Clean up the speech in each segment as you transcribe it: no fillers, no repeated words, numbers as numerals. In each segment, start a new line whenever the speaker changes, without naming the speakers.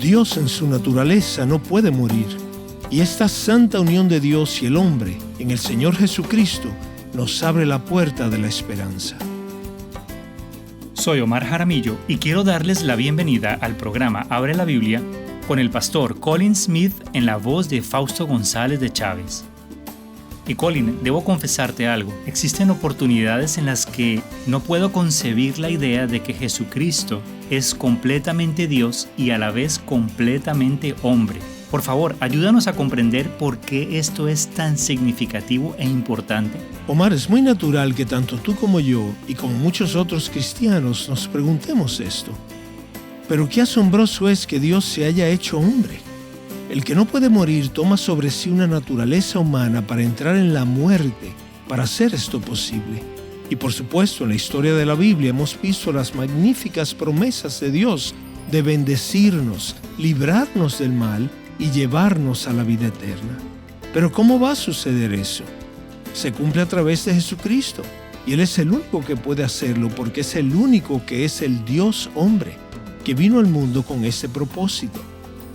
Dios en su naturaleza no puede morir, y esta santa unión de Dios y el hombre en el Señor Jesucristo nos abre la puerta de la esperanza.
Soy Omar Jaramillo y quiero darles la bienvenida al programa Abre la Biblia con el pastor Colin Smith en la voz de Fausto González de Chávez. Y Colin, debo confesarte algo. Existen oportunidades en las que no puedo concebir la idea de que Jesucristo es completamente Dios y a la vez completamente hombre. Por favor, ayúdanos a comprender por qué esto es tan significativo e importante.
Omar, es muy natural que tanto tú como yo y como muchos otros cristianos nos preguntemos esto. Pero qué asombroso es que Dios se haya hecho hombre. El que no puede morir toma sobre sí una naturaleza humana para entrar en la muerte, para hacer esto posible. Y por supuesto, en la historia de la Biblia hemos visto las magníficas promesas de Dios de bendecirnos, librarnos del mal y llevarnos a la vida eterna. Pero ¿cómo va a suceder eso? Se cumple a través de Jesucristo, y Él es el único que puede hacerlo porque es el único que es el Dios hombre, que vino al mundo con ese propósito.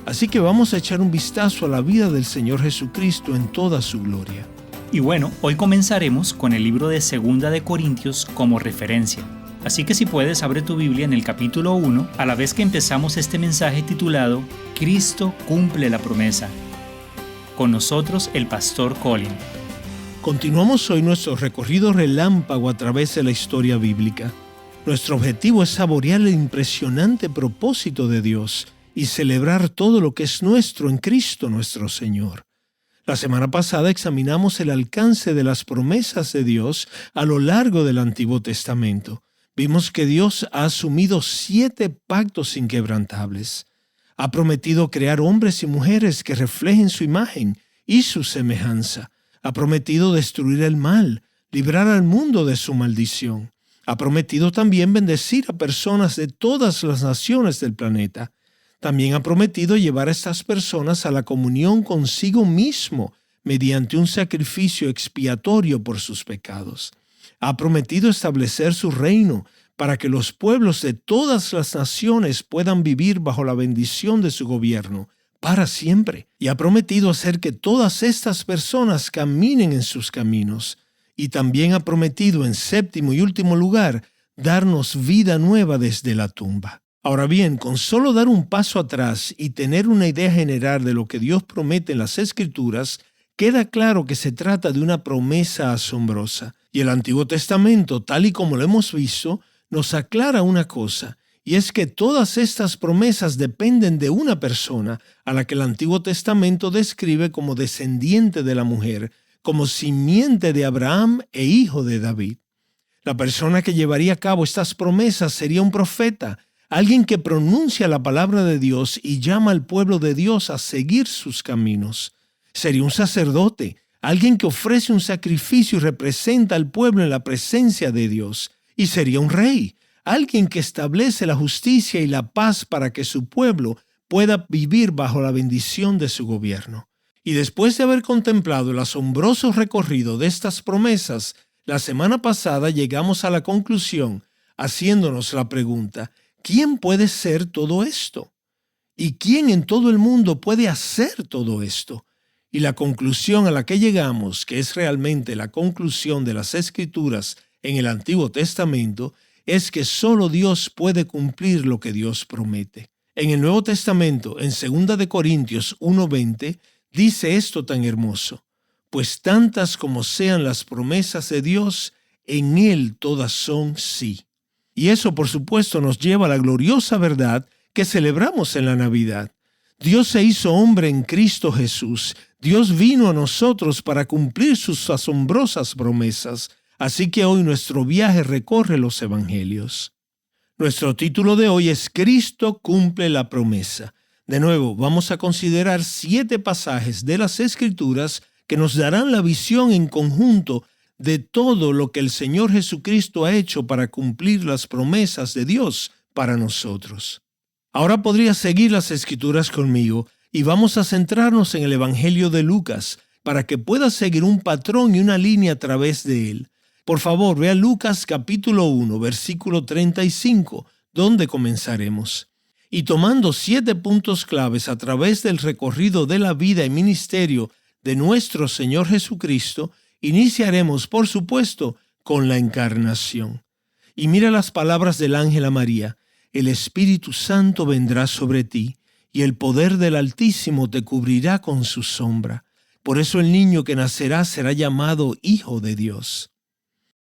Así que vamos a echar un vistazo a la vida del Señor Jesucristo en toda su gloria.
Y bueno, hoy comenzaremos con el libro de 2 de Corintios como referencia. Así que si puedes, abre tu Biblia en el capítulo 1, a la vez que empezamos este mensaje titulado Cristo cumple la promesa. Con nosotros el pastor Colin.
Continuamos hoy nuestro recorrido relámpago a través de la historia bíblica. Nuestro objetivo es saborear el impresionante propósito de Dios y celebrar todo lo que es nuestro en Cristo nuestro Señor. La semana pasada examinamos el alcance de las promesas de Dios a lo largo del Antiguo Testamento. Vimos que Dios ha asumido 7 pactos inquebrantables. Ha prometido crear hombres y mujeres que reflejen su imagen y su semejanza. Ha prometido destruir el mal, librar al mundo de su maldición. Ha prometido también bendecir a personas de todas las naciones del planeta. También ha prometido llevar a estas personas a la comunión consigo mismo mediante un sacrificio expiatorio por sus pecados. Ha prometido establecer su reino para que los pueblos de todas las naciones puedan vivir bajo la bendición de su gobierno para siempre. Y ha prometido hacer que todas estas personas caminen en sus caminos. Y también ha prometido, en séptimo y último lugar, darnos vida nueva desde la tumba. Ahora bien, con solo dar un paso atrás y tener una idea general de lo que Dios promete en las Escrituras, queda claro que se trata de una promesa asombrosa. Y el Antiguo Testamento, tal y como lo hemos visto, nos aclara una cosa, y es que todas estas promesas dependen de una persona a la que el Antiguo Testamento describe como descendiente de la mujer, como simiente de Abraham e hijo de David. La persona que llevaría a cabo estas promesas sería un profeta, alguien que pronuncia la palabra de Dios y llama al pueblo de Dios a seguir sus caminos. Sería un sacerdote, alguien que ofrece un sacrificio y representa al pueblo en la presencia de Dios. Y sería un rey, alguien que establece la justicia y la paz para que su pueblo pueda vivir bajo la bendición de su gobierno. Y después de haber contemplado el asombroso recorrido de estas promesas, la semana pasada llegamos a la conclusión haciéndonos la pregunta: ¿quién puede ser todo esto? ¿Y quién en todo el mundo puede hacer todo esto? Y la conclusión a la que llegamos, que es realmente la conclusión de las Escrituras en el Antiguo Testamento, es que solo Dios puede cumplir lo que Dios promete. En el Nuevo Testamento, en 2 de Corintios 1:20, dice esto tan hermoso: pues tantas como sean las promesas de Dios, en Él todas son sí. Y eso, por supuesto, nos lleva a la gloriosa verdad que celebramos en la Navidad. Dios se hizo hombre en Cristo Jesús. Dios vino a nosotros para cumplir sus asombrosas promesas. Así que hoy nuestro viaje recorre los Evangelios. Nuestro título de hoy es Cristo cumple la promesa. De nuevo, vamos a considerar 7 pasajes de las Escrituras que nos darán la visión en conjunto de todo lo que el Señor Jesucristo ha hecho para cumplir las promesas de Dios para nosotros. Ahora podrías seguir las Escrituras conmigo y vamos a centrarnos en el Evangelio de Lucas para que puedas seguir un patrón y una línea a través de él. Por favor, vea Lucas capítulo 1, versículo 35, donde comenzaremos. Y tomando 7 puntos claves a través del recorrido de la vida y ministerio de nuestro Señor Jesucristo, iniciaremos, por supuesto, con la encarnación. Y mira las palabras del ángel a María: el Espíritu Santo vendrá sobre ti, y el poder del Altísimo te cubrirá con su sombra. Por eso el niño que nacerá será llamado Hijo de Dios.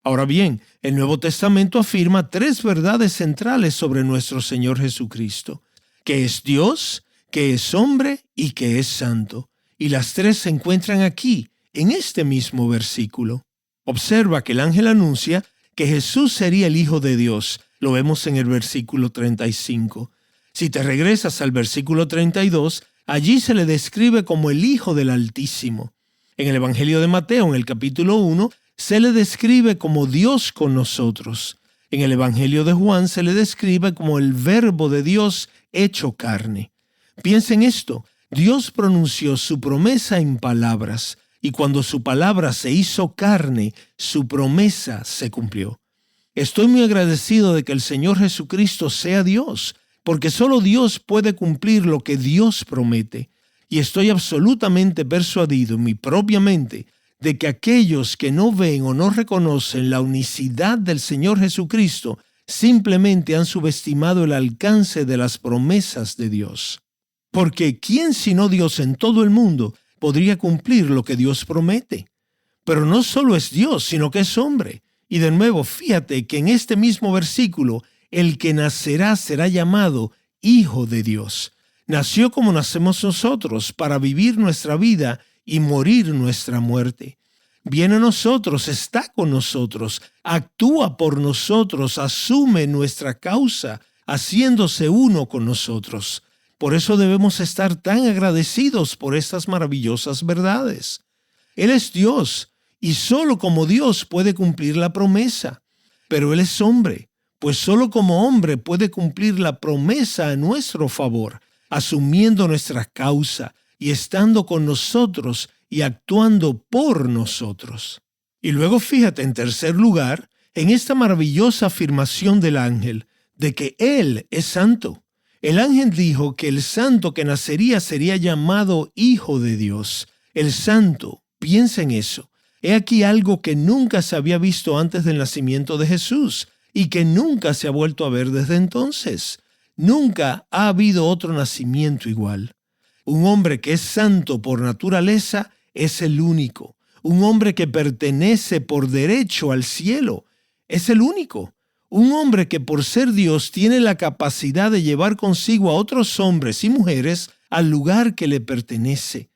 Ahora bien, el Nuevo Testamento afirma 3 verdades centrales sobre nuestro Señor Jesucristo: que es Dios, que es hombre y que es santo. Y las 3 se encuentran aquí, en este mismo versículo. Observa que el ángel anuncia que Jesús sería el Hijo de Dios. Lo vemos en el versículo 35. Si te regresas al versículo 32, allí se le describe como el Hijo del Altísimo. En el Evangelio de Mateo, en el capítulo 1, se le describe como Dios con nosotros. En el Evangelio de Juan se le describe como el Verbo de Dios hecho carne. Piensa en esto: Dios pronunció su promesa en palabras, y cuando su palabra se hizo carne, su promesa se cumplió. Estoy muy agradecido de que el Señor Jesucristo sea Dios, porque solo Dios puede cumplir lo que Dios promete. Y estoy absolutamente persuadido en mi propia mente de que aquellos que no ven o no reconocen la unicidad del Señor Jesucristo simplemente han subestimado el alcance de las promesas de Dios. Porque ¿quién sino Dios en todo el mundo podría cumplir lo que Dios promete? Pero no solo es Dios, sino que es hombre. Y de nuevo, fíjate que en este mismo versículo, el que nacerá será llamado Hijo de Dios. Nació como nacemos nosotros, para vivir nuestra vida y morir nuestra muerte. Viene a nosotros, está con nosotros, actúa por nosotros, asume nuestra causa, haciéndose uno con nosotros. Por eso debemos estar tan agradecidos por estas maravillosas verdades. Él es Dios, y solo como Dios puede cumplir la promesa. Pero Él es hombre, pues solo como hombre puede cumplir la promesa a nuestro favor, asumiendo nuestra causa y estando con nosotros y actuando por nosotros. Y luego fíjate, en tercer lugar, en esta maravillosa afirmación del ángel de que Él es santo. El ángel dijo que el santo que nacería sería llamado Hijo de Dios. El santo, piensa en eso. He aquí algo que nunca se había visto antes del nacimiento de Jesús y que nunca se ha vuelto a ver desde entonces. Nunca ha habido otro nacimiento igual. Un hombre que es santo por naturaleza es el único. Un hombre que pertenece por derecho al cielo es el único. Un hombre que por ser Dios tiene la capacidad de llevar consigo a otros hombres y mujeres al lugar que le pertenece.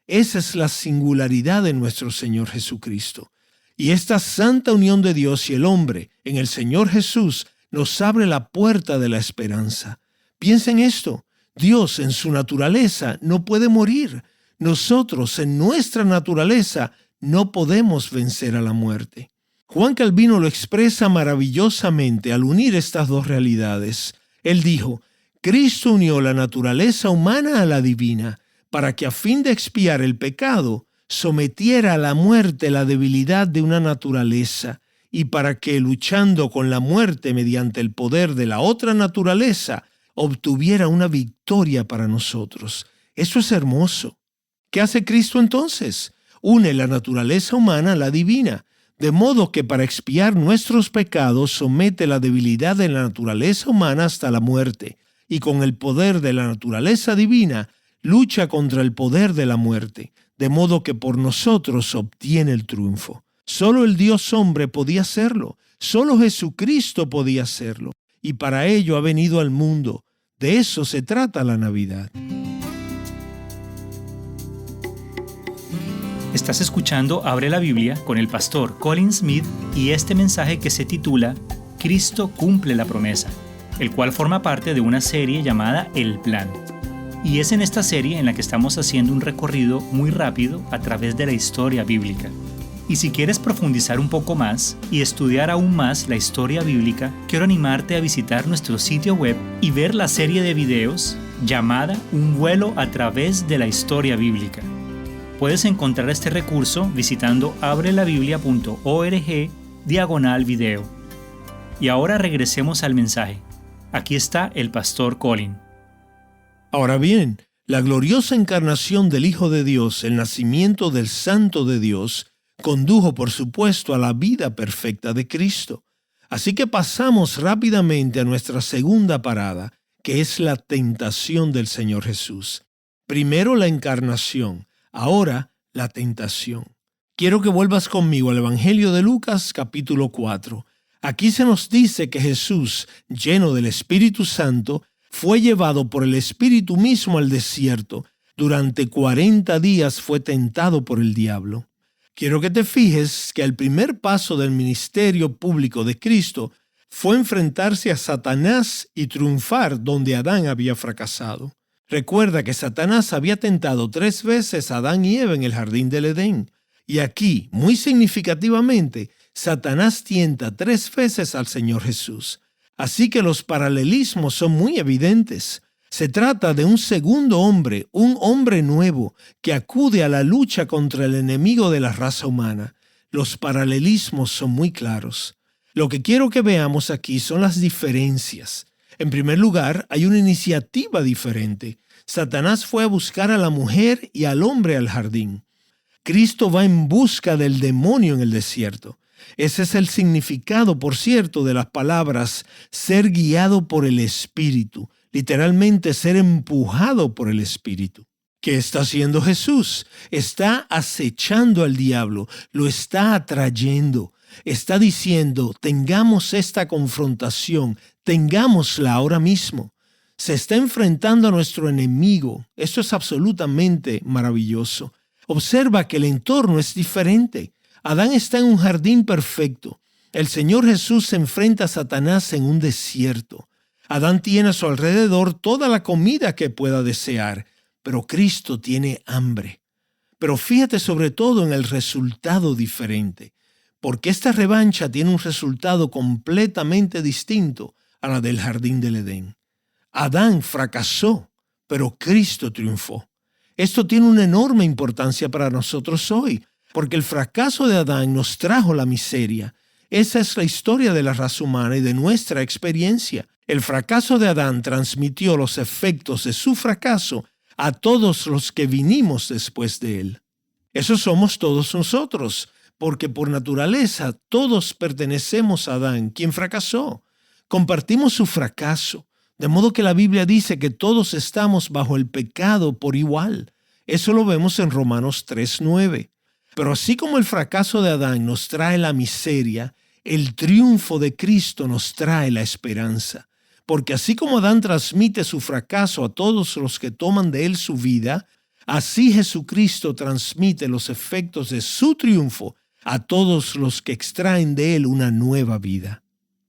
Esa es la singularidad de nuestro Señor Jesucristo. Y esta santa unión de Dios y el hombre en el Señor Jesús nos abre la puerta de la esperanza. Piensa en esto: Dios en su naturaleza no puede morir. Nosotros en nuestra naturaleza no podemos vencer a la muerte. Juan Calvino lo expresa maravillosamente al unir estas dos realidades. Él dijo: Cristo unió la naturaleza humana a la divina, para que a fin de expiar el pecado, sometiera a la muerte la debilidad de una naturaleza, y para que, luchando con la muerte mediante el poder de la otra naturaleza, obtuviera una victoria para nosotros. Eso es hermoso. ¿Qué hace Cristo entonces? Une la naturaleza humana a la divina, de modo que para expiar nuestros pecados somete la debilidad de la naturaleza humana hasta la muerte, y con el poder de la naturaleza divina lucha contra el poder de la muerte, de modo que por nosotros obtiene el triunfo. Solo el Dios hombre podía hacerlo, solo Jesucristo podía hacerlo, y para ello ha venido al mundo. De eso se trata la Navidad.
Estás escuchando Abre la Biblia con el pastor Colin Smith y este mensaje que se titula Cristo cumple la promesa, el cual forma parte de una serie llamada El Plan. Y es en esta serie en la que estamos haciendo un recorrido muy rápido a través de la historia bíblica. Y si quieres profundizar un poco más y estudiar aún más la historia bíblica, quiero animarte a visitar nuestro sitio web y ver la serie de videos llamada Un vuelo a través de la historia bíblica. Puedes encontrar este recurso visitando abrelabiblia.org/video. Y ahora regresemos al mensaje. Aquí está el pastor Colin.
Ahora bien, la gloriosa encarnación del Hijo de Dios, el nacimiento del Santo de Dios, condujo, por supuesto, a la vida perfecta de Cristo. Así que pasamos rápidamente a nuestra segunda parada, que es la tentación del Señor Jesús. Primero la encarnación, ahora la tentación. Quiero que vuelvas conmigo al Evangelio de Lucas, capítulo 4. Aquí se nos dice que Jesús, lleno del Espíritu Santo, fue llevado por el Espíritu mismo al desierto. Durante 40 días fue tentado por el diablo. Quiero que te fijes que el primer paso del ministerio público de Cristo fue enfrentarse a Satanás y triunfar donde Adán había fracasado. Recuerda que Satanás había tentado 3 veces a Adán y Eva en el jardín del Edén. Y aquí, muy significativamente, Satanás tienta 3 veces al Señor Jesús. Así que los paralelismos son muy evidentes. Se trata de un segundo hombre, un hombre nuevo, que acude a la lucha contra el enemigo de la raza humana. Los paralelismos son muy claros. Lo que quiero que veamos aquí son las diferencias. En primer lugar, hay una iniciativa diferente. Satanás fue a buscar a la mujer y al hombre al jardín. Cristo va en busca del demonio en el desierto. Ese es el significado, por cierto, de las palabras ser guiado por el Espíritu. Literalmente, ser empujado por el Espíritu. ¿Qué está haciendo Jesús? Está acechando al diablo, lo está atrayendo. Está diciendo, tengamos esta confrontación, tengámosla ahora mismo. Se está enfrentando a nuestro enemigo. Esto es absolutamente maravilloso. Observa que el entorno es diferente. Adán está en un jardín perfecto. El Señor Jesús se enfrenta a Satanás en un desierto. Adán tiene a su alrededor toda la comida que pueda desear, pero Cristo tiene hambre. Pero fíjate sobre todo en el resultado diferente, porque esta revancha tiene un resultado completamente distinto a la del jardín del Edén. Adán fracasó, pero Cristo triunfó. Esto tiene una enorme importancia para nosotros hoy, porque el fracaso de Adán nos trajo la miseria. Esa es la historia de la raza humana y de nuestra experiencia. El fracaso de Adán transmitió los efectos de su fracaso a todos los que vinimos después de él. Eso somos todos nosotros, porque por naturaleza todos pertenecemos a Adán, quien fracasó. Compartimos su fracaso, de modo que la Biblia dice que todos estamos bajo el pecado por igual. Eso lo vemos en Romanos 3:9. Pero así como el fracaso de Adán nos trae la miseria, el triunfo de Cristo nos trae la esperanza. Porque así como Adán transmite su fracaso a todos los que toman de él su vida, así Jesucristo transmite los efectos de su triunfo a todos los que extraen de él una nueva vida.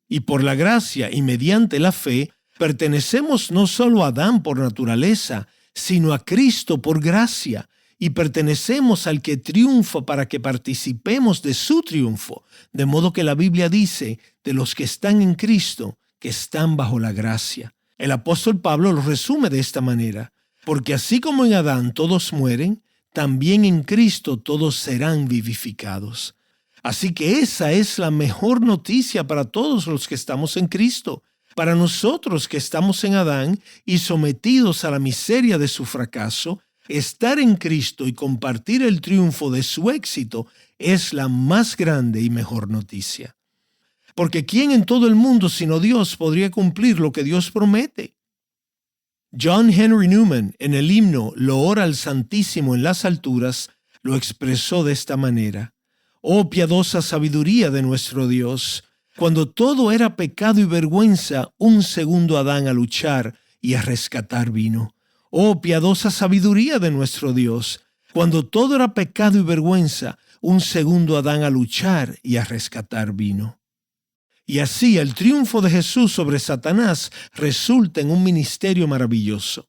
Y por la gracia y mediante la fe, pertenecemos no solo a Adán por naturaleza, sino a Cristo por gracia, y pertenecemos al que triunfa para que participemos de su triunfo. De modo que la Biblia dice de los que están en Cristo, que están bajo la gracia. El apóstol Pablo lo resume de esta manera: porque así como en Adán todos mueren, también en Cristo todos serán vivificados. Así que esa es la mejor noticia para todos los que estamos en Cristo. Para nosotros que estamos en Adán y sometidos a la miseria de su fracaso, estar en Cristo y compartir el triunfo de su éxito es la más grande y mejor noticia. Porque ¿quién en todo el mundo sino Dios podría cumplir lo que Dios promete? John Henry Newman, en el himno Loor al Santísimo en las alturas, lo expresó de esta manera: Oh piadosa sabiduría de nuestro Dios, cuando todo era pecado y vergüenza, un segundo Adán a luchar y a rescatar vino. Oh piadosa sabiduría de nuestro Dios, cuando todo era pecado y vergüenza, un segundo Adán a luchar y a rescatar vino. Y así el triunfo de Jesús sobre Satanás resulta en un ministerio maravilloso.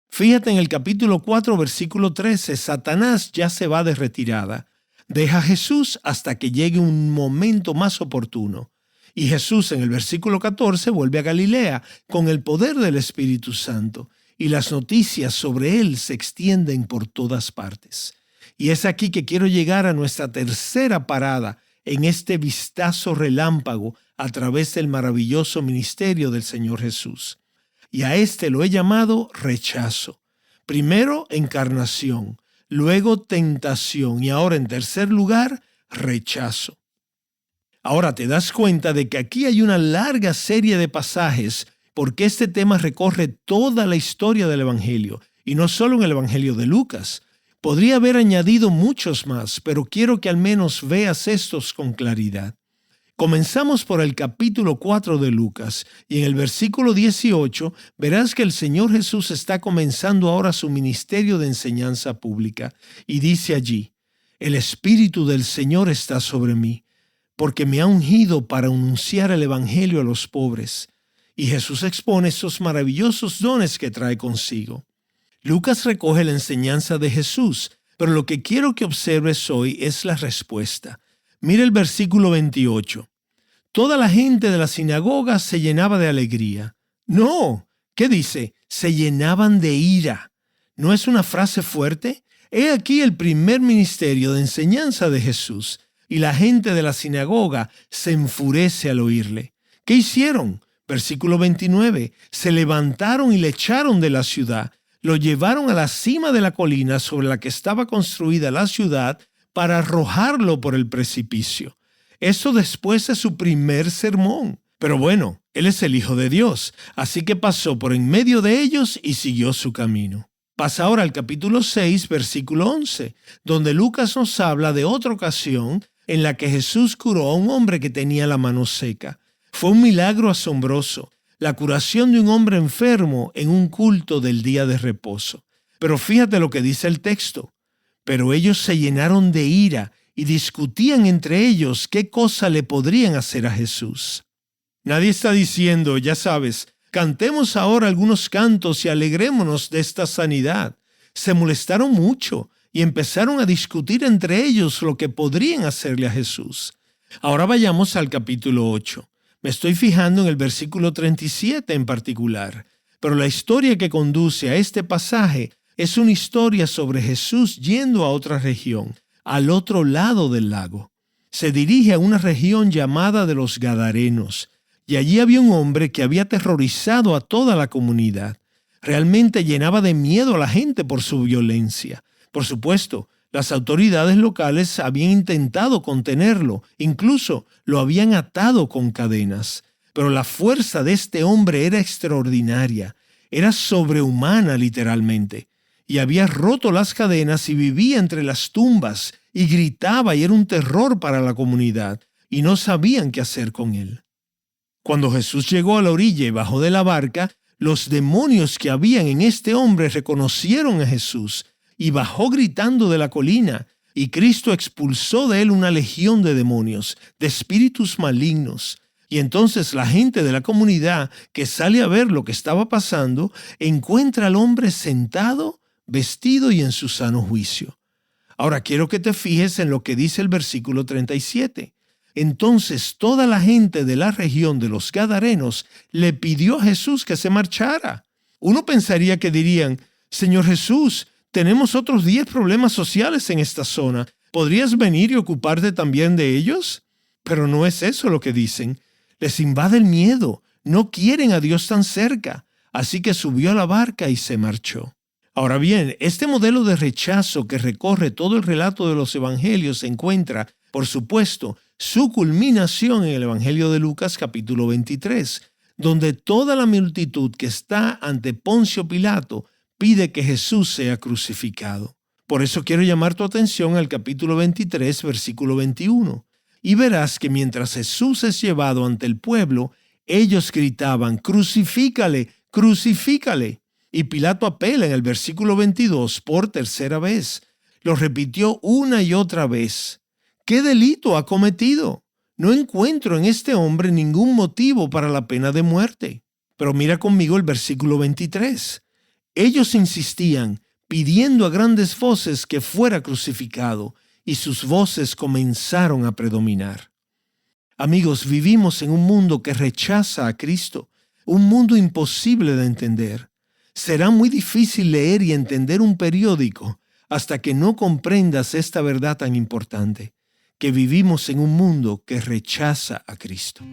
Fíjate en el capítulo 4, versículo 13, Satanás ya se va de retirada. Deja a Jesús hasta que llegue un momento más oportuno. Y Jesús en el versículo 14 vuelve a Galilea con el poder del Espíritu Santo, y las noticias sobre él se extienden por todas partes. Y es aquí que quiero llegar a nuestra tercera parada en este vistazo relámpago a través del maravilloso ministerio del Señor Jesús. y a este lo he llamado rechazo. Primero, encarnación, luego tentación y ahora en tercer lugar, rechazo. Ahora te das cuenta de que aquí hay una larga serie de pasajes porque este tema recorre toda la historia del Evangelio y no solo en el Evangelio de Lucas. Podría haber añadido muchos más, pero quiero que al menos veas estos con claridad. Comenzamos por el capítulo 4 de Lucas y en el versículo 18 verás que el Señor Jesús está comenzando ahora su ministerio de enseñanza pública y dice allí: «El Espíritu del Señor está sobre mí, porque me ha ungido para anunciar el Evangelio a los pobres». Y Jesús expone esos maravillosos dones que trae consigo. Lucas recoge la enseñanza de Jesús, pero lo que quiero que observes hoy es la respuesta. Mira el versículo 28. Toda la gente de la sinagoga se llenaba de alegría. No, ¿qué dice? Se llenaban de ira. ¿No es una frase fuerte? He aquí el primer ministerio de enseñanza de Jesús, y la gente de la sinagoga se enfurece al oírle. ¿Qué hicieron? Versículo 29. Se levantaron y le echaron de la ciudad. Lo llevaron a la cima de la colina sobre la que estaba construida la ciudad para arrojarlo por el precipicio. Eso después de su primer sermón. Pero bueno, él es el Hijo de Dios, así que pasó por en medio de ellos y siguió su camino. Pasa ahora al capítulo 6, versículo 11, donde Lucas nos habla de otra ocasión en la que Jesús curó a un hombre que tenía la mano seca. Fue un milagro asombroso, la curación de un hombre enfermo en un culto del día de reposo. Pero fíjate lo que dice el texto. Pero ellos se llenaron de ira y discutían entre ellos qué cosa le podrían hacer a Jesús. Nadie está diciendo, ya sabes, cantemos ahora algunos cantos y alegrémonos de esta sanidad. Se molestaron mucho y empezaron a discutir entre ellos lo que podrían hacerle a Jesús. Ahora vayamos al capítulo 8. Me estoy fijando en el versículo 37 en particular, pero la historia que conduce a este pasaje es una historia sobre Jesús yendo a otra región, al otro lado del lago. Se dirige a una región llamada de los Gadarenos, y allí había un hombre que había aterrorizado a toda la comunidad. Realmente llenaba de miedo a la gente por su violencia. Por supuesto, las autoridades locales habían intentado contenerlo, incluso lo habían atado con cadenas. Pero la fuerza de este hombre era extraordinaria, era sobrehumana literalmente. Y había roto las cadenas y vivía entre las tumbas y gritaba y era un terror para la comunidad y no sabían qué hacer con él. Cuando Jesús llegó a la orilla y bajó de la barca, los demonios que habían en este hombre reconocieron a Jesús y bajó gritando de la colina, y Cristo expulsó de él una legión de demonios, de espíritus malignos. Y entonces la gente de la comunidad que sale a ver lo que estaba pasando, encuentra al hombre sentado, vestido y en su sano juicio. Ahora quiero que te fijes en lo que dice el versículo 37. Entonces toda la gente de la región de los Gadarenos le pidió a Jesús que se marchara. Uno pensaría que dirían, Señor Jesús, tenemos otros 10 problemas sociales en esta zona. ¿Podrías venir y ocuparte también de ellos? Pero no es eso lo que dicen. Les invade el miedo. No quieren a Dios tan cerca. Así que subió a la barca y se marchó. Ahora bien, este modelo de rechazo que recorre todo el relato de los evangelios encuentra, por supuesto, su culminación en el Evangelio de Lucas capítulo 23, donde toda la multitud que está ante Poncio Pilato pide que Jesús sea crucificado. Por eso quiero llamar tu atención al capítulo 23, versículo 21. Y verás que mientras Jesús es llevado ante el pueblo, ellos gritaban, «¡Crucifícale! ¡Crucifícale!». Y Pilato apela en el versículo 22 por tercera vez. Lo repitió una y otra vez. ¿Qué delito ha cometido? No encuentro en este hombre ningún motivo para la pena de muerte. Pero mira conmigo el versículo 23. Ellos insistían, pidiendo a grandes voces que fuera crucificado, y sus voces comenzaron a predominar. Amigos, vivimos en un mundo que rechaza a Cristo, un mundo imposible de entender. Será muy difícil leer y entender un periódico hasta que no comprendas esta verdad tan importante, que vivimos en un mundo que rechaza a Cristo.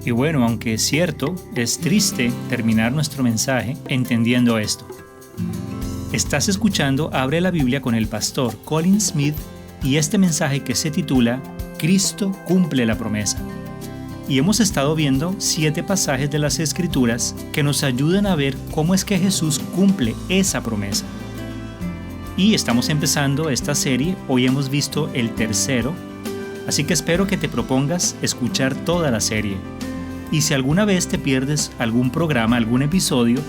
Y bueno, aunque es cierto, es triste terminar nuestro mensaje entendiendo esto. Estás escuchando Abre la Biblia con el pastor Colin Smith y este mensaje que se titula Cristo cumple la promesa. Y hemos estado viendo 7 pasajes de las Escrituras que nos ayudan a ver cómo es que Jesús cumple esa promesa. Y estamos empezando esta serie, hoy hemos visto el tercero, así que espero que te propongas escuchar toda la serie. Y si alguna vez te pierdes algún programa, algún episodio,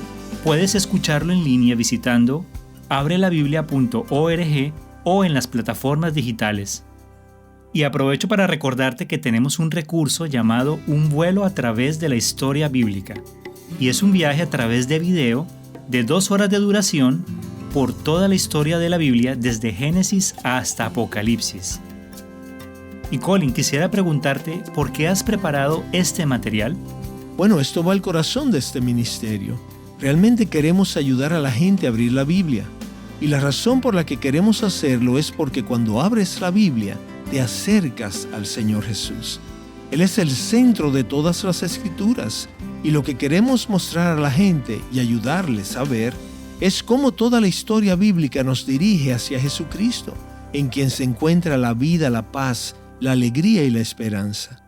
puedes escucharlo en línea visitando abrelabiblia.org o en las plataformas digitales. Y aprovecho para recordarte que tenemos un recurso llamado Un vuelo a través de la historia bíblica. Y es un viaje a través de video de 2 horas de duración por toda la historia de la Biblia desde Génesis hasta Apocalipsis. Y Colin, quisiera preguntarte, ¿por qué has preparado este material?
Bueno, esto va al corazón de este ministerio. Realmente queremos ayudar a la gente a abrir la Biblia. Y la razón por la que queremos hacerlo es porque cuando abres la Biblia, te acercas al Señor Jesús. Él es el centro de todas las Escrituras. Y lo que queremos mostrar a la gente y ayudarles a ver es cómo toda la historia bíblica nos dirige hacia Jesucristo, en quien se encuentra la vida, la paz, la alegría y la esperanza.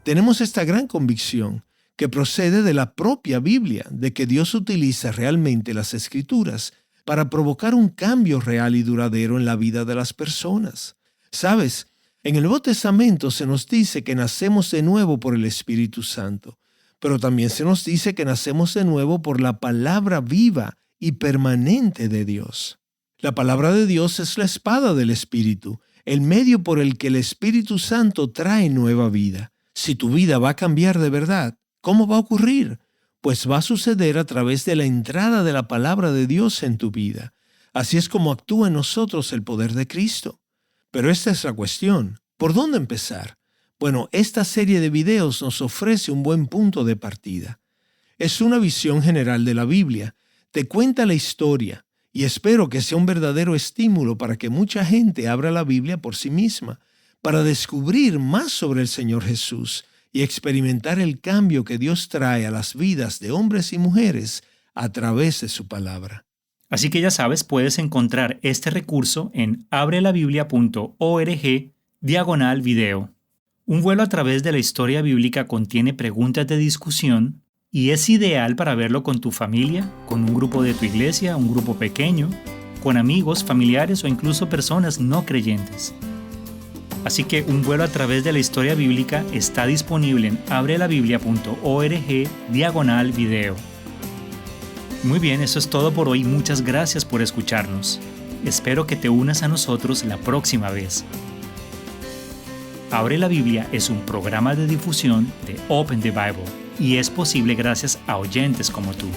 Tenemos esta gran convicción que procede de la propia Biblia, de que Dios utiliza realmente las Escrituras para provocar un cambio real y duradero en la vida de las personas. ¿Sabes? En el Nuevo Testamento se nos dice que nacemos de nuevo por el Espíritu Santo, pero también se nos dice que nacemos de nuevo por la palabra viva y permanente de Dios. La palabra de Dios es la espada del Espíritu, el medio por el que el Espíritu Santo trae nueva vida. Si tu vida va a cambiar de verdad, ¿cómo va a ocurrir? Pues va a suceder a través de la entrada de la palabra de Dios en tu vida. Así es como actúa en nosotros el poder de Cristo. Pero esta es la cuestión. ¿Por dónde empezar? Bueno, esta serie de videos nos ofrece un buen punto de partida. Es una visión general de la Biblia. Te cuenta la historia. Y espero que sea un verdadero estímulo para que mucha gente abra la Biblia por sí misma, para descubrir más sobre el Señor Jesús y experimentar el cambio que Dios trae a las vidas de hombres y mujeres a través de su palabra.
Así que ya sabes, puedes encontrar este recurso en abrelabiblia.org/video. Un vuelo a través de la historia bíblica contiene preguntas de discusión y es ideal para verlo con tu familia, con un grupo de tu iglesia, un grupo pequeño, con amigos, familiares o incluso personas no creyentes. Así que Un vuelo a través de la historia bíblica está disponible en abrelabiblia.org/video. Muy bien, eso es todo por hoy. Muchas gracias por escucharnos. Espero que te unas a nosotros la próxima vez. Abre la Biblia es un programa de difusión de Open the Bible y es posible gracias a oyentes como tú.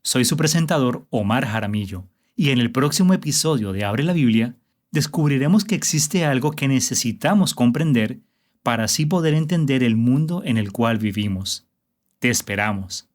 Soy su presentador, Omar Jaramillo, y en el próximo episodio de Abre la Biblia descubriremos que existe algo que necesitamos comprender para así poder entender el mundo en el cual vivimos. Te esperamos.